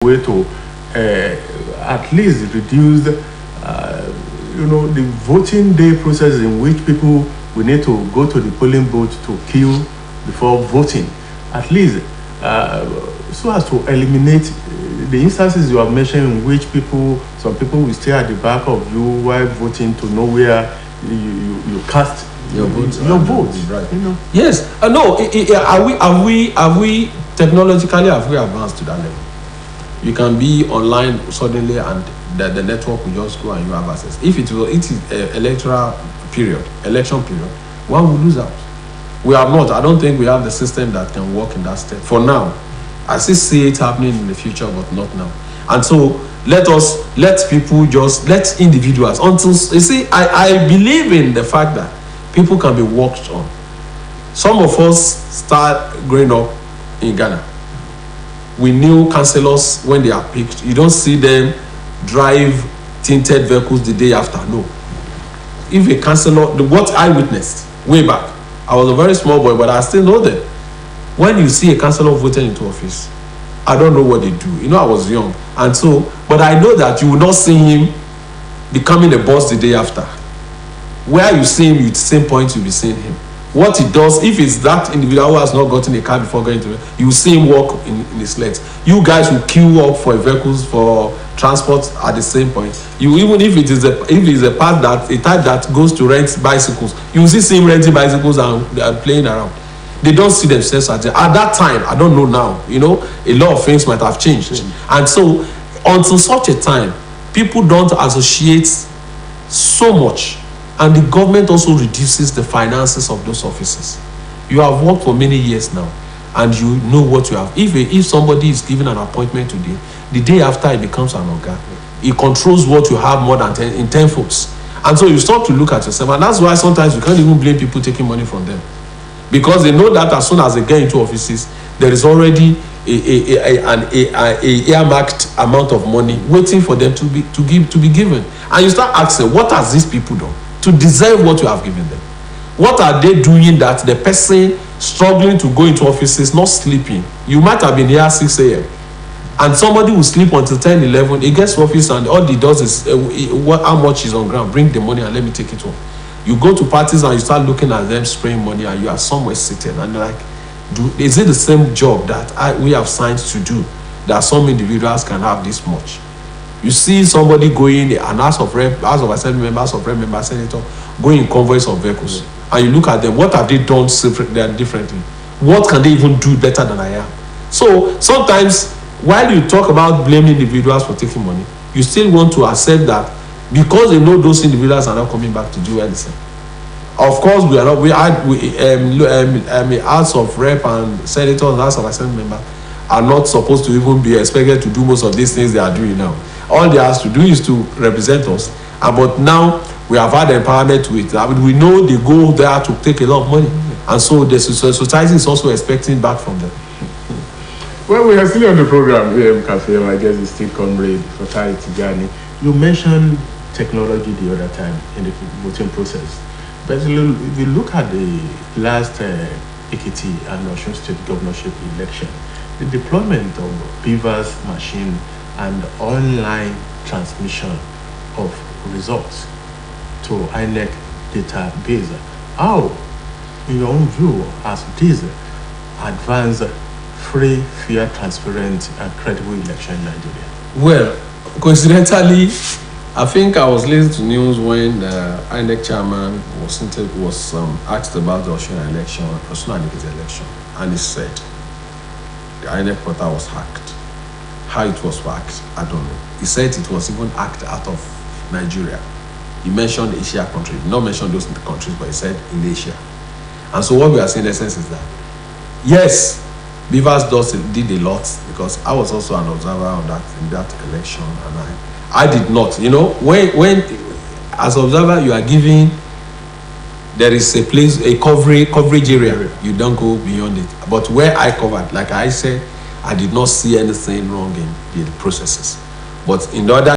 way to at least reduce the voting day process in which people will need to go to the polling booth to queue before voting, at least so as to eliminate the instances you have mentioned in which some people will stay at the back of you while voting to know where you cast your vote. Right. Yes. No. Are we technologically have we advanced to that level? You can be online suddenly and the network will just go and you have access. If it is election period, one will lose out. We have not. I don't think we have the system that can work in that state for now. I still see it happening in the future, but not now. And so let individuals until you see. I believe in the fact that people can be worked on. Some of us start growing up in Ghana. We knew councillors when they are picked. You don't see them drive tinted vehicles the day after. No. If a councillor, what I witnessed way back, I was a very small boy, but I still know them. When you see a councillor voted into office, I don't know what they do. I was young. And so, but I know that you will not see him becoming a boss the day after. Where you see him, at the same point you'll be seeing him. What he does, if it's that individual who has not gotten a car before going to it, you will see him walk in his legs. You guys will queue up for vehicles for transport at the same point. Even if it is a type that goes to rent bicycles, you will see him renting bicycles and playing around. They don't see themselves at that time. I don't know now. A lot of things might have changed. And so until such a time, people don't associate so much. And the government also reduces the finances of those offices. You have worked for many years now, and you know what you have. If somebody is given an appointment today, the day after it becomes an organ, it controls what you have more than 10 folds. And so you start to look at yourself, and that's why sometimes you can't even blame people taking money from them, because they know that as soon as they get into offices, there is already an earmarked amount of money waiting for them to be given. And you start asking, what has these people done to deserve what you have given them? What are they doing that the person struggling to go into offices, not sleeping? You might have been here 6 a.m. and somebody will sleep until 10, 11. He gets to office and all he does is how much is on ground, bring the money and let me take it home. You go to parties and you start looking at them spraying money and you are somewhere seated and you're like, is it the same job that we have signed to do that some individuals can have this much? You see somebody going, an House of Assembly member, House of Rep member, senator, going in convoys of vehicles, and you look at them, what have they done differently? What can they even do better than I am? So sometimes, while you talk about blaming individuals for taking money, you still want to accept that because they know those individuals are not coming back to do anything. Of course, we are not. House of Rep and senators, House of Assembly members are not supposed to even be expected to do most of these things they are doing now. All they have to do is to represent us. But now we have had empowerment with it. We know they go there to take a lot of money, and so the society is also expecting back from them. Well, we are still on the program here, Cafe. I guess it's still comrade Fatality Journey. You mentioned technology the other time in the voting process. But if you look at the last Ekiti and Osun State governorship election, the deployment of Beaver's machine and online transmission of results to INEC database, how, in your own view, has this advanced free, fair, transparent, and credible election in Nigeria? Well, coincidentally, I think I was listening to news when the INEC chairman was asked about the Osun election, and he said the INEC portal was hacked. How it was hacked, I don't know. He said it was even hacked out of Nigeria. He mentioned Asia countries, not mentioned those countries, but he said in Asia. And so what we are saying in essence is that, yes, Beavers did a lot, because I was also an observer in that election, and I did not. When as observer you are giving, there is a place, a coverage area. You don't go beyond it. But where I covered, like I said, I did not see anything wrong in the processes. But in the other